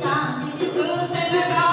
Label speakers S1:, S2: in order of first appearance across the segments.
S1: శాంతి సూచనగా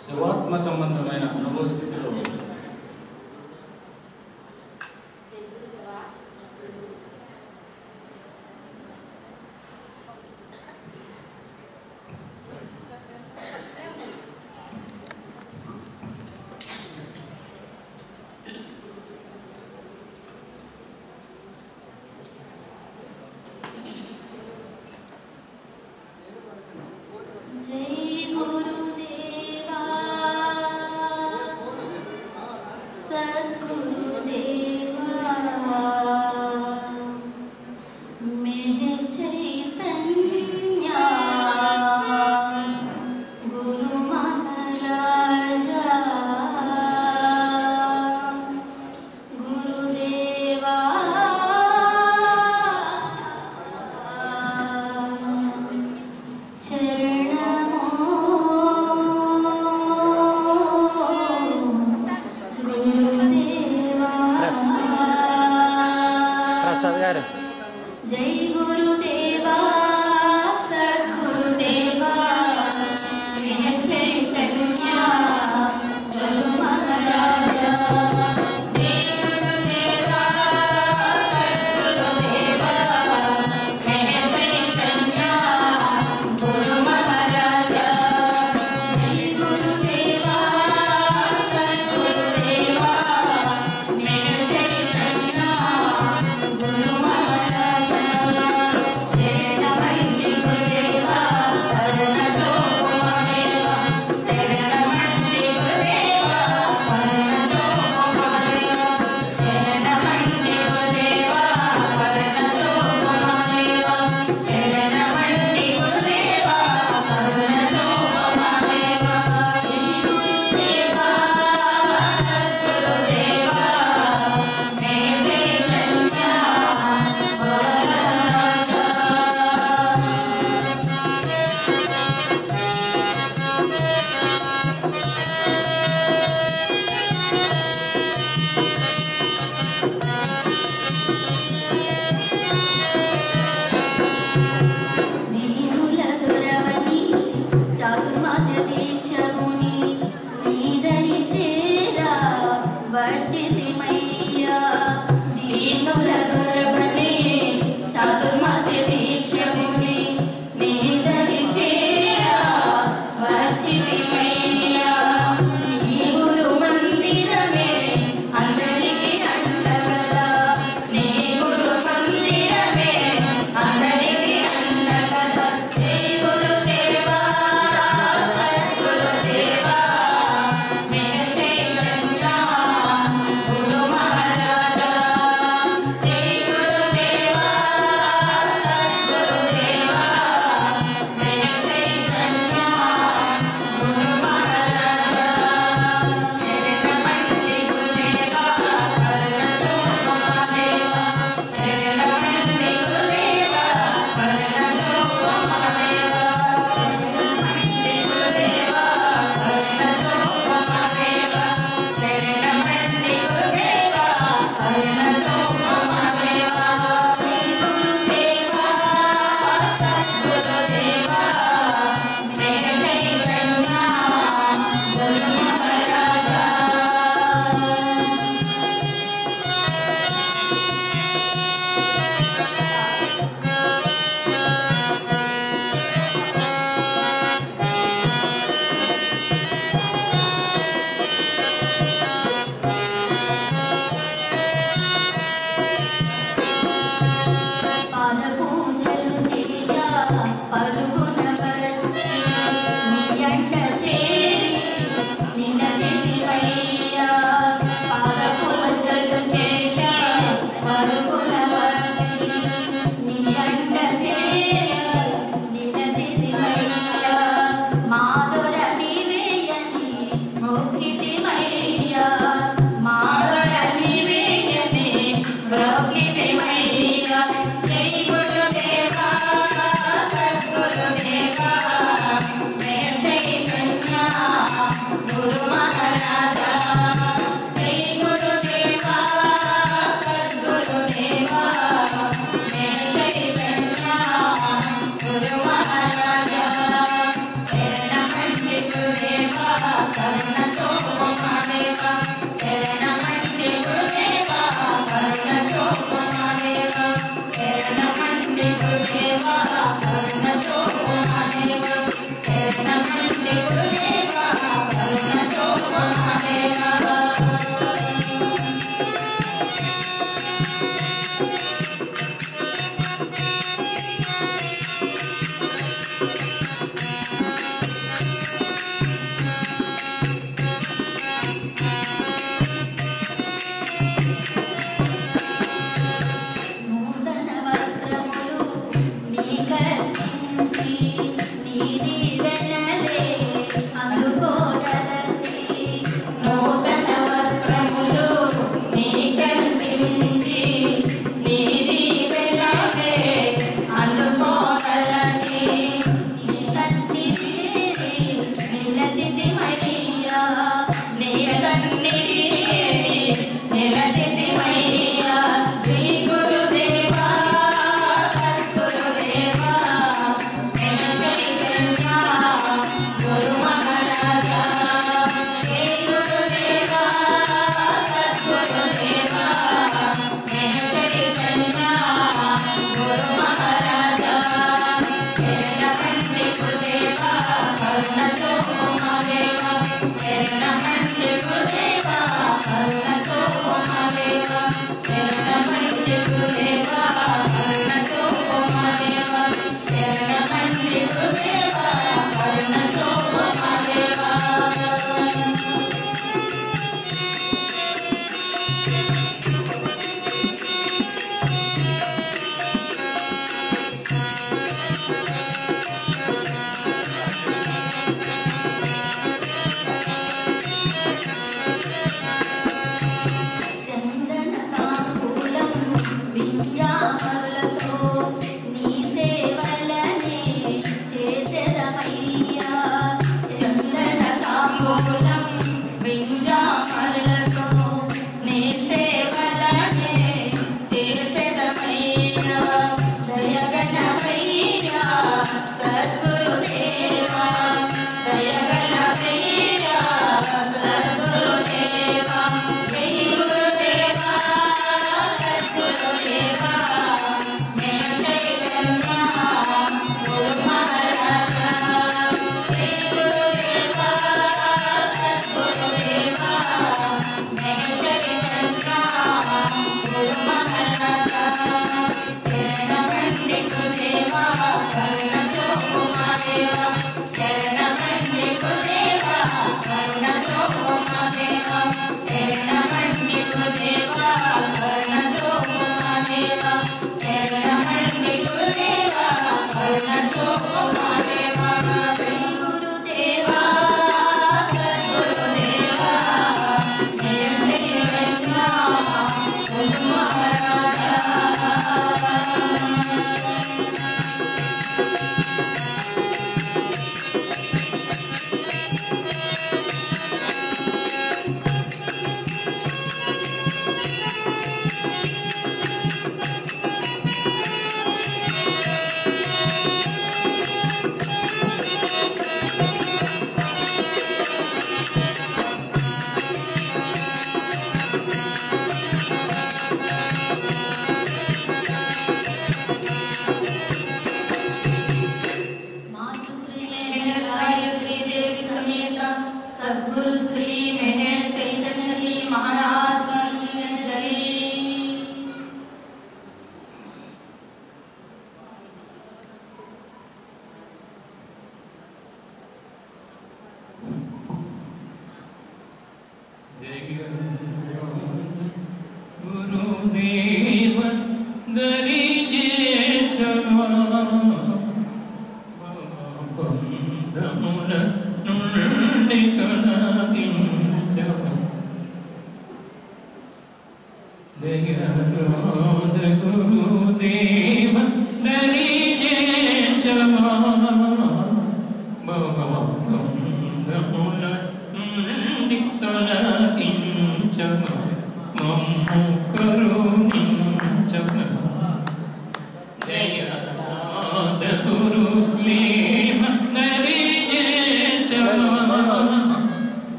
S1: శివాత్మ సంబంధమైన అనుభవ స్థితిలో
S2: जय गुरुदेवा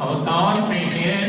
S2: अवतार में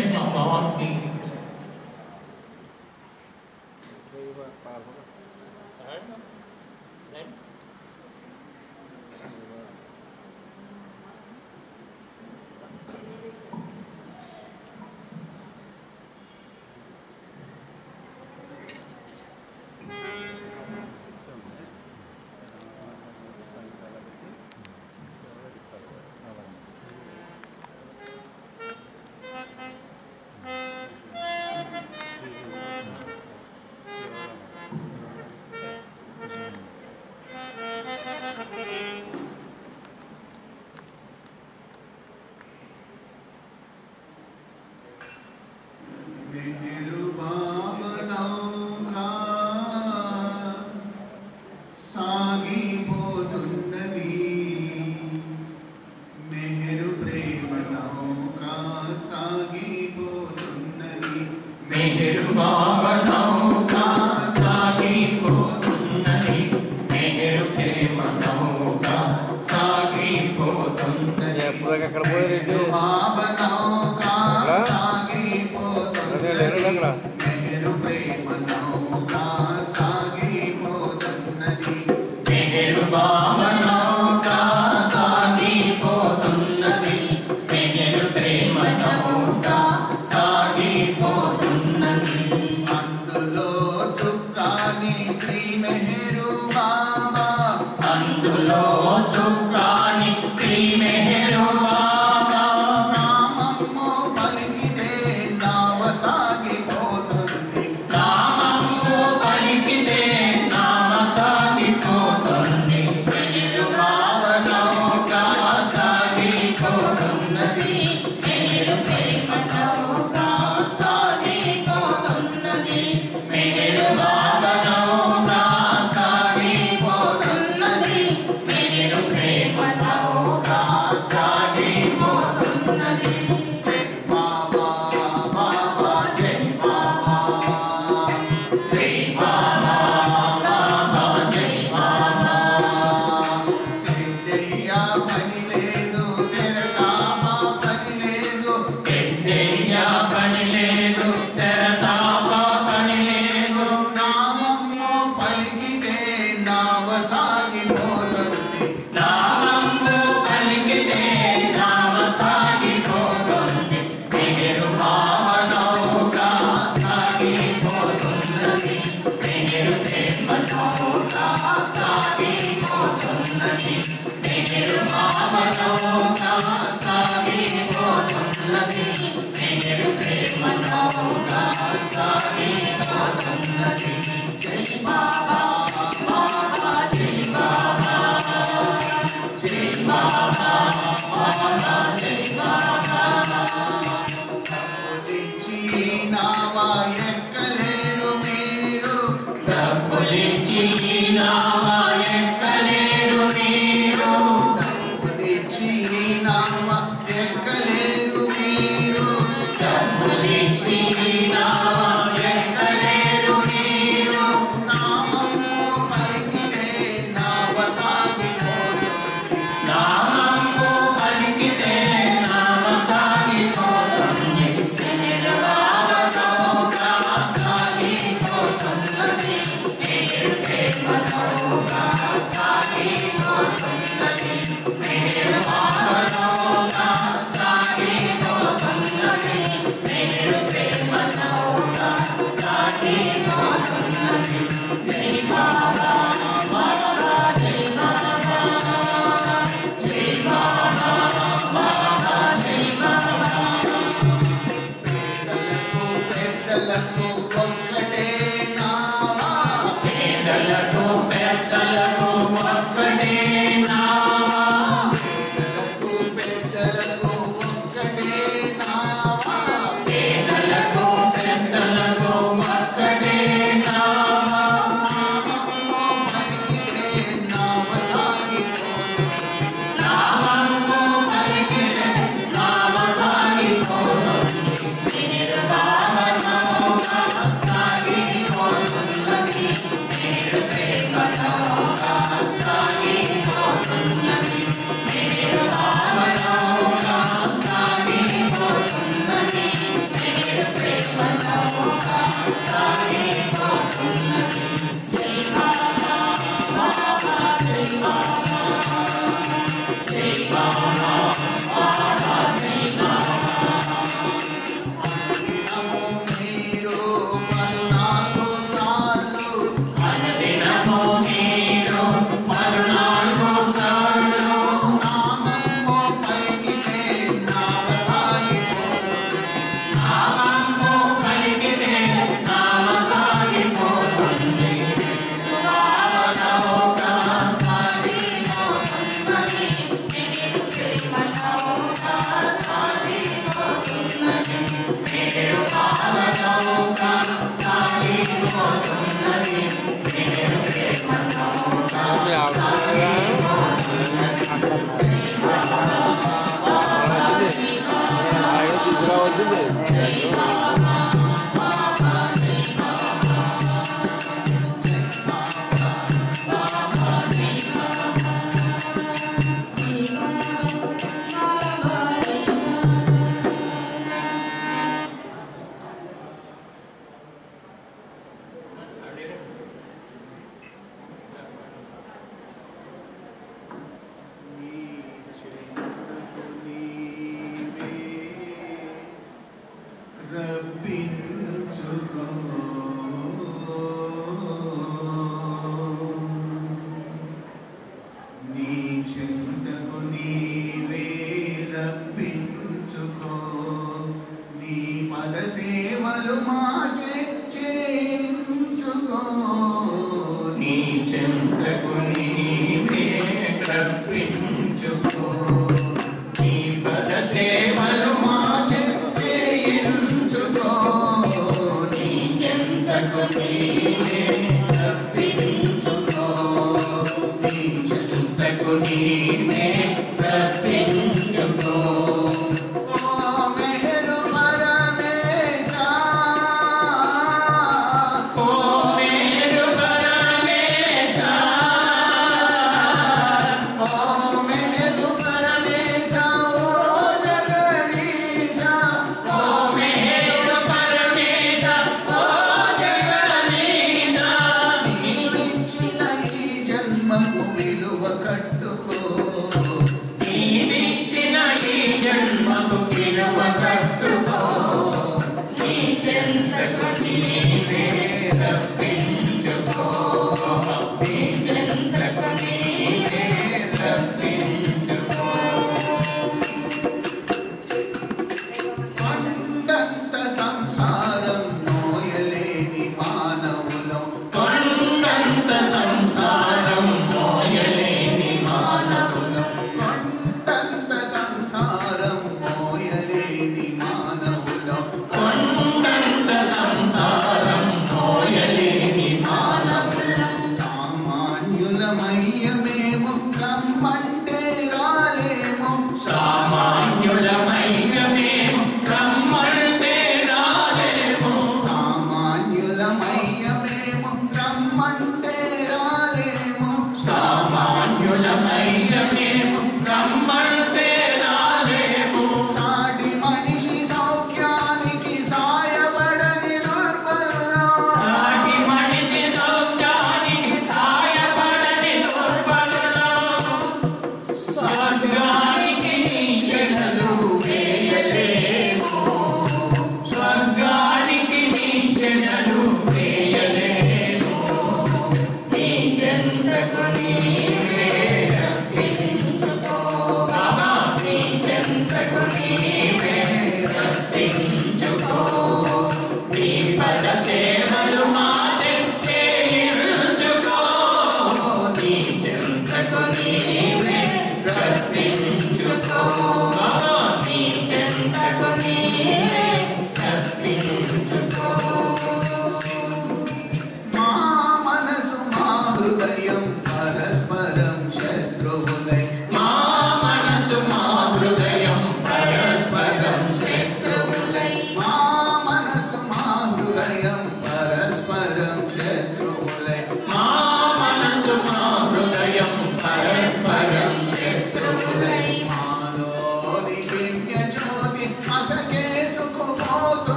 S2: భావనౌకా సాగిపోతున్నది మెహరు ప్రేమ నౌకా సాగిపోతున్నది
S3: ఎక్కడ పోయారండి
S2: భావనౌకా సాగిపోతున్నది మెహరు ప్రేమ నౌకా సాగిపోతున్నది మెహరు భావనౌకా సాగిపోతున్నది మెహరు ప్రేమ నౌకా సాగిపోతున్నది అందులో చుక్కాని శ్రీ మెహరు బాబా అందులో చుక్కాని శ్రీ మెహరు బాబా నామము పలికితే నావ సాగిపోతుంది నామము పలికితే నావ సాగిపోతుంది మెహరు బాబా నౌకా సాగిపోతున్నది మెహరు ప్రేమ నౌకా సాగిపోతున్నది మెహరు బాబా నౌకా సాగిపోతున్నది మెహరు ప్రేమ నౌకా సాగిపోతున్నది జై బాబా బాబా జై బాబా జై బాబా బాబా జై బాబా ఎద్దయ్యా పని లేదు తెరచాపా పని లేదు ఎద్దయ్యా పని లేదు తెరచాపా పని లేదు నామము పలికితే నావ సాగిపోతుంది నామము పలికితే నావ సాగిపోతుంది మెహరు బాబా నౌకా సాగిపోతున్నది మెహరు ప్రేమ నౌకా సాగిపోతున్నది మెహరు బాబా నౌకా సాగిపోతున్నది మెహరు ప్రేమ నౌకా సాగిపోతున్నది జై బాబా బాబా జై బాబా జై బాబా బాబా జై బాబా నావా ఎక్కలేరు మీరు డబ్బులిచ్చి నావా ఎక్కలేరు మీరు డబ్బులిచ్చి నావా ఎక్కలేరు మీరు డబ్బులిచ్చి నావా ఎక్కలేరు మీరు నామము పలికితే నావ సాగిపోతుంది నామము పలికితే నావ సాగిపోతుంది మెహరు బాబా నౌకా సాగిపోతున్నది మెహరు ప్రేమ నౌకా సాగిపోతున్నది మెహరు బాబా నౌకా సాగిపోతున్నది మెహరు ప్రేమ నౌకా సాగిపోతున్నది జై బాబా బాబా జై బాబా జై బాబా బాబా జై బాబా పెద్దలకు ఒక్కటే నామా పేదలకు పెద్దలకు ఒక్కటే నామా పెద్దలకు ఒక్కటే నామా పేదలకు పెద్దలకు ఒక్కటే నామా నామము పలికితే నావ సాగిపోతుంది నామము పలికితే నావ సాగిపోతుంది మెహరు బాబా నౌకా సాగిపోతున్నది మెహరు ప్రేమ నౌకా సాగిపోతున్నది మెహరు బాబా నౌకా సాగిపోతున్నది మెహరు ప్రేమ నౌకా సాగిపోతున్నది జై బాబా బాబా జై బాబా జై బాబా బాబా జై బాబా అనుదినము మీరు పలునాలుగు సార్లు అనుదినము మీరు పలునాలుగు సార్లు నామము పలికితే నావ సాగిపోతుంది నామము పలికితే నావ సాగిపోతుంది మెహరు బాబా నౌకా సాగిపోతున్నది మెహరు దర్శించుకో నీ పద సేవలు మా చేయించుకో నీ చెంతకు నీవే రప్పించుకో నీ చెంతకు నీవే రప్పించుకో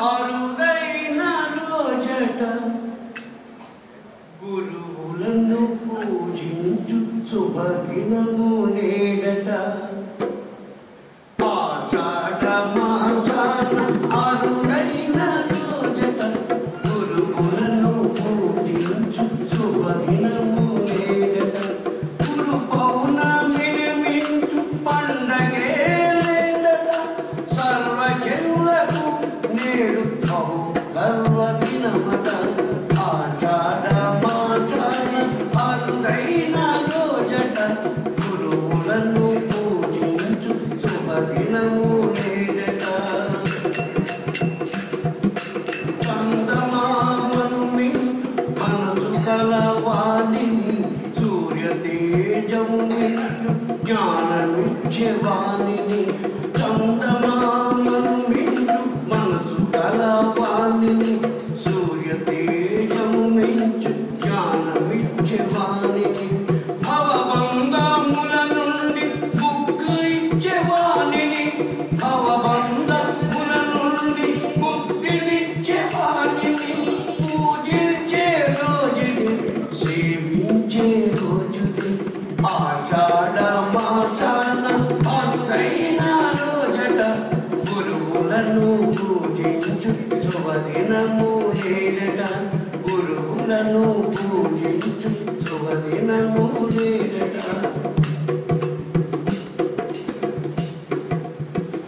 S3: అరుదైన రోజట గురువులను పూజించు శుభదినము నేడట ఆషాఢ మాసాన అరుదైన రోజట గురువులను పూజించు శుభదినము నేడట గురు పౌర్ణమిని మించు పండగే లేదట సర్వజనులకు నేడు బహు గర్వదినమట ఆషాఢ మాసాన అరుదైన రోజట గురువులను పూజించు శుభదినము నేడట చందమామను మించు మనసు కలవాణిని సూర్య తేజము మించు జ్ఞానమిచ్చే వాణిని చందమామను మించు మనసు కలవాణిని సూర్య తేజము మించు జ్ఞానమిచ్చే వాణిని భవబంధముల నుండి ముక్తినిచ్చే వాణిని భవబంధముల నుండి ముక్తినిచ్చే వాణిని పూజించే రోజుని సేవించే రోజుని ఆషాఢ మాసాన అరుదైన రోజట గురువులను పూజించు శుభదినము నేడట గురువులను పూజించు శుభదినము నేడట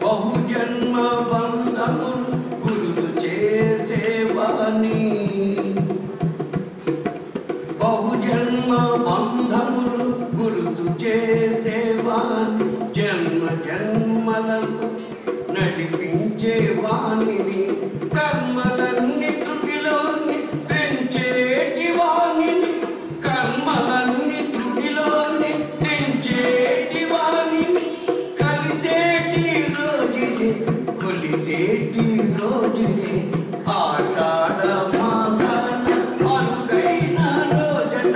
S3: బహుజన్మ బంధములు గురువు చేసేవాణి బహుజన్మ బంధములు గురుతు చేసేవాణి జన్మ జన్మలకు నడిపించే వాణిని కర్మలన్నీ త్రుటిలోని పెంచేటి వాణిని కర్మలన్నీ త్రుటిలోని పెంచేటి వాణిని కలిసేటి రోజుని కొలిసేటి రోజుని ఆషాఢ మాసాన అరుదైన రోజట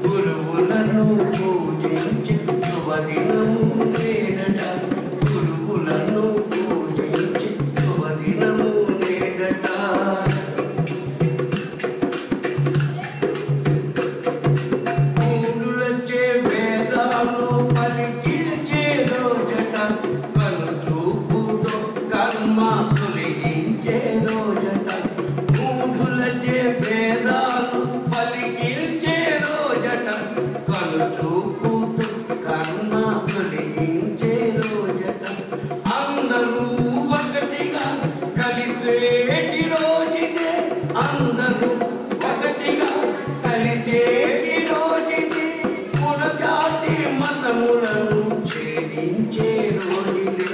S3: గురువులను పూజించి శుభదినము నేడట గురువులను పూజించి శుభదినము నేడట మూడులచే వేదాలు పలికించే రోజట కనుచూపుతో కర్మ తొలగించే రోజట మూఢులచే వేదాలు పలికించే రోజట కనుచూపుతో కర్మ తొలగించే రోజట అందరూ ఒకటిగా కలిసేటి రోజునే అందరూ ఒకటిగా కలిసేటి రోజుని కుల జాతి మతములను ఛేదించే రోజుని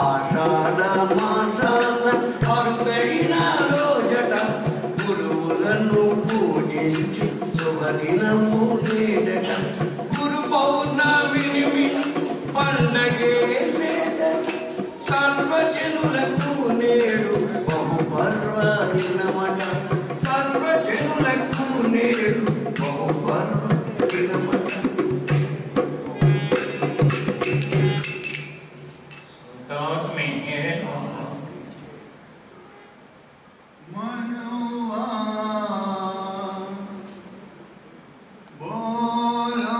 S3: ఆషాఢ మాసాన అరుదైన రోజట గురువులను పూజించు శుభదినము నేడట గురు పౌర్ణమిని మించు పండగే లేదట సర్వజనులకు నేడు బహు పర్వదినమట సర్వజనులకు నేడు బహు పర్వదినమట
S2: मनुआ बोलो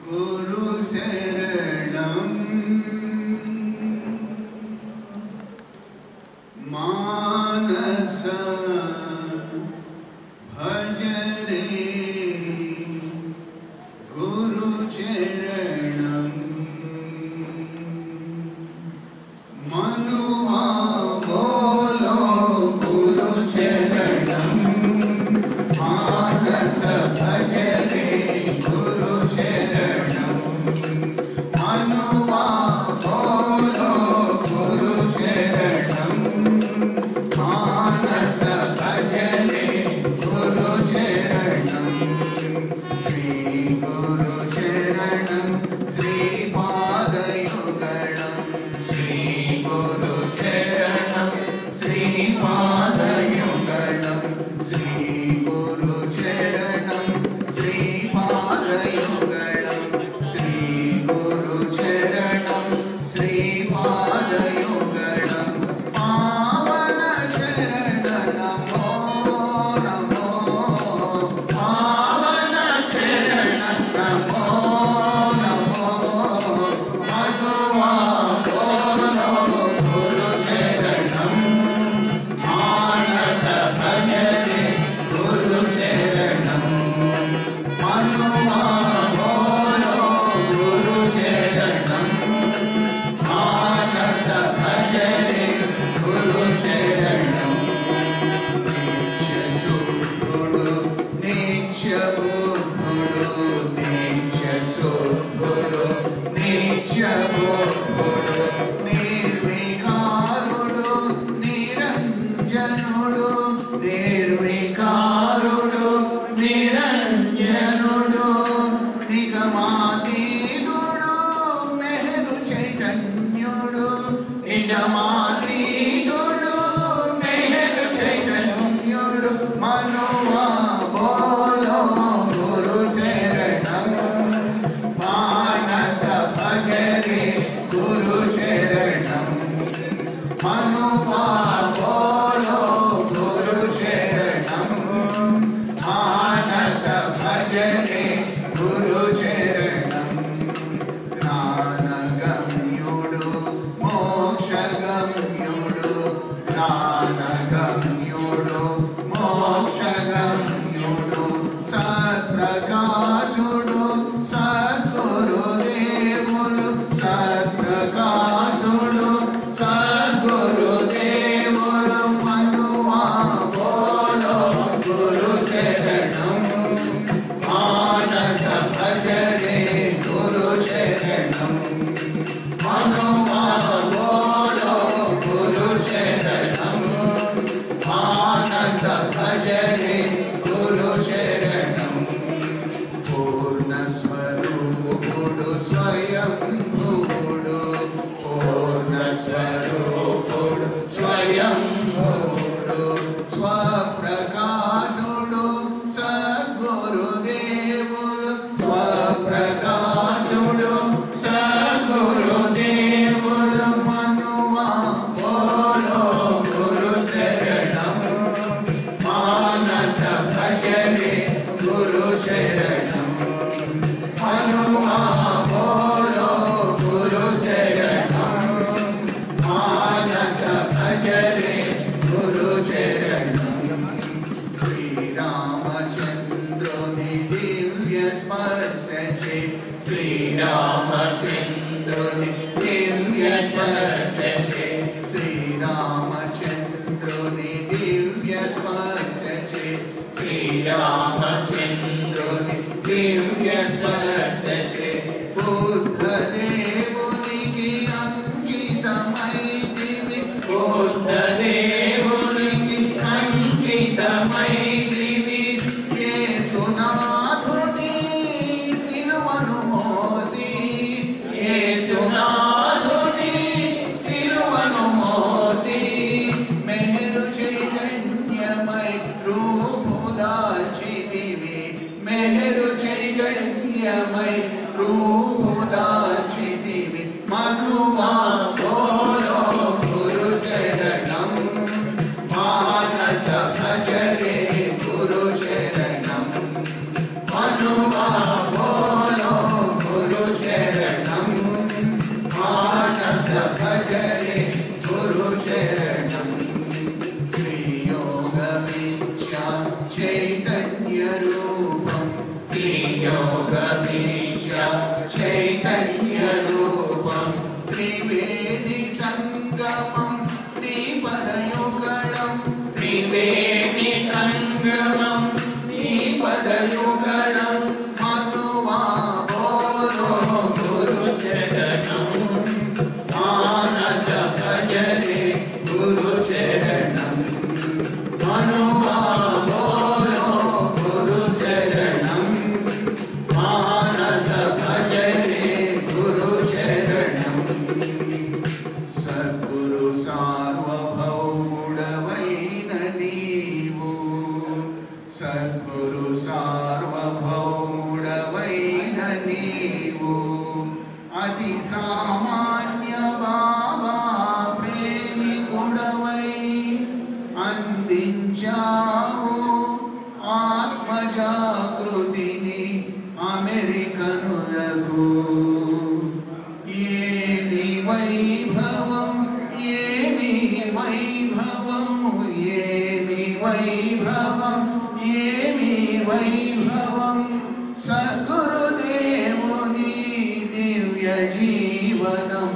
S2: गुरु शरणम मानस भज रे गुरु चरणम నిత్యబోధుడు నిర్వికారుడు నిరంజనుడు నిర్వికారుడు నిరంజనుడు నిగమాతీతుడు మెహరు చైతన్యుడు నిగమాతీతుడు మెహరు చైతన్యుడు మనువా బోలో గురు శరణం మానస భజరే గురు శరణం మనువా బోలో గురు శరణం మానస భజరే గురు శరణం జ్ఞానగమ్యుడు మోక్షగమ్యుడు జ్ఞానగమ్యుడు మోక్షగమ్యుడు సత్ప్రకాశుడు సద్గురుదేవులు సత్ప్రకాశుడు సద్గురుదేవులు మనువా బోలో గురు శరణం మానస భజరే గురు శరణం మనువా బోలో గురు శరణం మానస భజరే గురు శరణం పూర్ణస్వరూపుడు స్వయంభువుడు పూర్ణస్వరూపుడు స్వయంభువుడు స్వప్రకాశుడు సద్గురుదేవులు స్వప్రకాశుడు సద్గురుదేవులు మనువా బోలో గురు శరణం మానస భజరే గురు శరణం మనువా బోలో గురు శరణం మానస భజరే గురు శరణం శ్రీరామచంద్రుని దివ్య స్పర్శే శ్రీరామచంద్రుని దివ్య స్పర్శే శ్రీరామచంద్రుని దివ్య స్పర్శే శ్రీరామచంద్రుని దివ్య స్పర్శే బుద్ధదేవునికి అంకితమైతివి బుద్ధదేవునికి అంకితమైతివి యేసునాథుని శిలువను మోసి యేసునాథుని శిలువను మోసి మెహరు చైతన్యమై రూపు దాల్చితివి మెహరు చైతన్యమై రూపు దాల్చితివి మనువా బోలో గురు శరణం మానస భజరే గురు శరణం మనువా బోలో గురు శరణం మానస భజరే గురు శరణం శ్రీయోగమిచ్ఛా చైతన్య రూపం శ్రీయోగమిచ్ఛా చైతన్య రూపం త్రివేణి సంగమం శ్రీపదయుగళం త్రివేణి సంగమం శ్రీపదయుగళం మనువా బోలో గురు శరణం మానస భజరే గురు శరణం మనువా బోలో గురు శరణం మానస భజరే గురు శరణం సద్గురు సార్వభౌముడవైన నీవు సద్గురు సార్వభౌముడవైన నీవు అతి సామాన్య బాబా ప్రేమికుడవై అందించావు ఆత్మజాగృతిని అమెరికనులకు ఏమి వైభవం ఏమి వైభవం ఏమి వైభవం ఏమి వైభవం సద్గురుదేవుని దివ్య జీవనం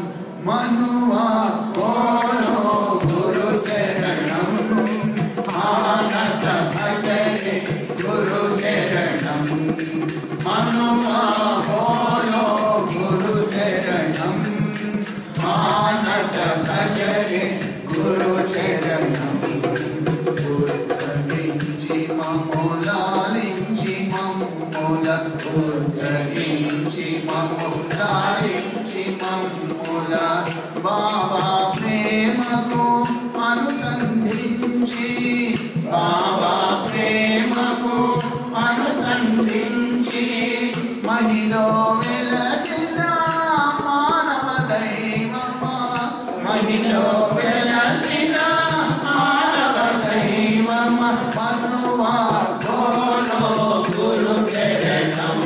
S2: మనువా బోలో గురు శరణం మానస భజరే గురు శరణం మనువా బోలో గురు శరణం భజరే గురు చరణం ఉద్ధరించి మమ్ములాలించి మమ్ముల ఉద్ధరించి మమ్ములాలించి మమ్ముల బాబా ప్రేమకు అనుసంధించి బాబా ప్రేమకు అనుసంధించి మహిలో వెలసిన మానవ దైవమా మహిలో వెలసిన మానవ దైవమ మనువా గోలో గురు శరణం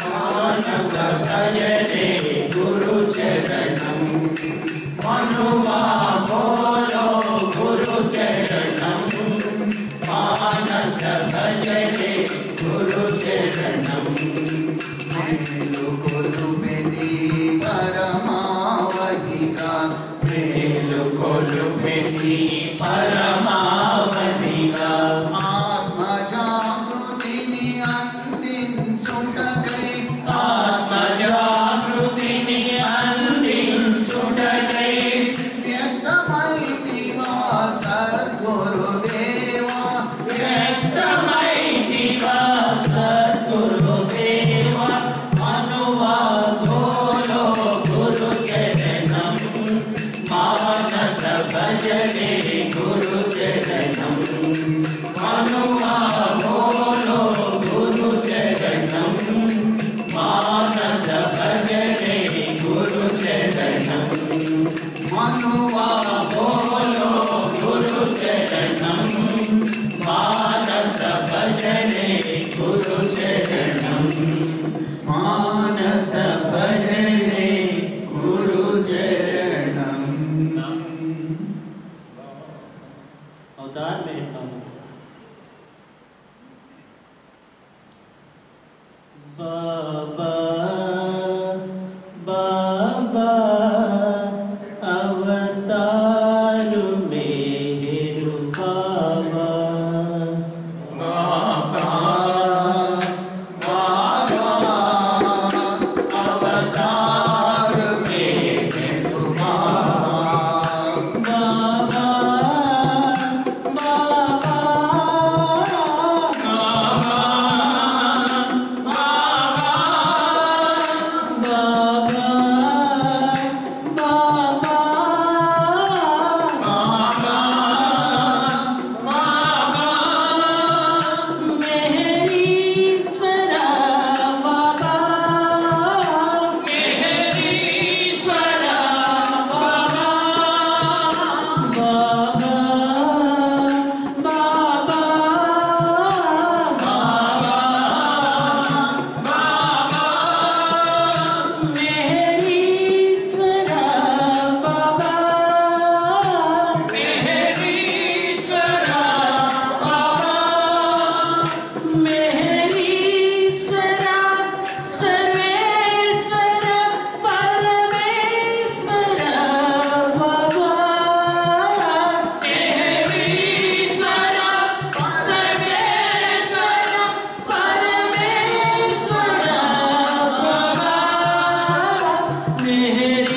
S2: మానస భజరే గురు శరణం మనువా గోలో గురు శరణం మానస భజరే గురు శరణం మేలు కొలుమెని పరమావధిగా మేలు కొలుమెని పరమావధిగా ఆత్మ జాగృతిని అందించుటకై ఆత్మ జాగృతిని అందించుటకై వ్యక్తమైతివా సద్గురుదేవా వ్యక్తమైతివా సద్గురుదేవా మనువా గోలో గురు చరణం మానస భజరే గురు చరణం మనువా గోలో గురు చరణం మానస భజరే గురు చరణం మనువా గోలో గురు చరణం మానస భజరే గురు చరణం మానస భజరే గురు చరణం
S4: अवतार में हम बाबा बाबा अवतार मेरु बाबा
S2: बाबा बाबा अवतार मेरु बाबा
S4: बाबा मेरे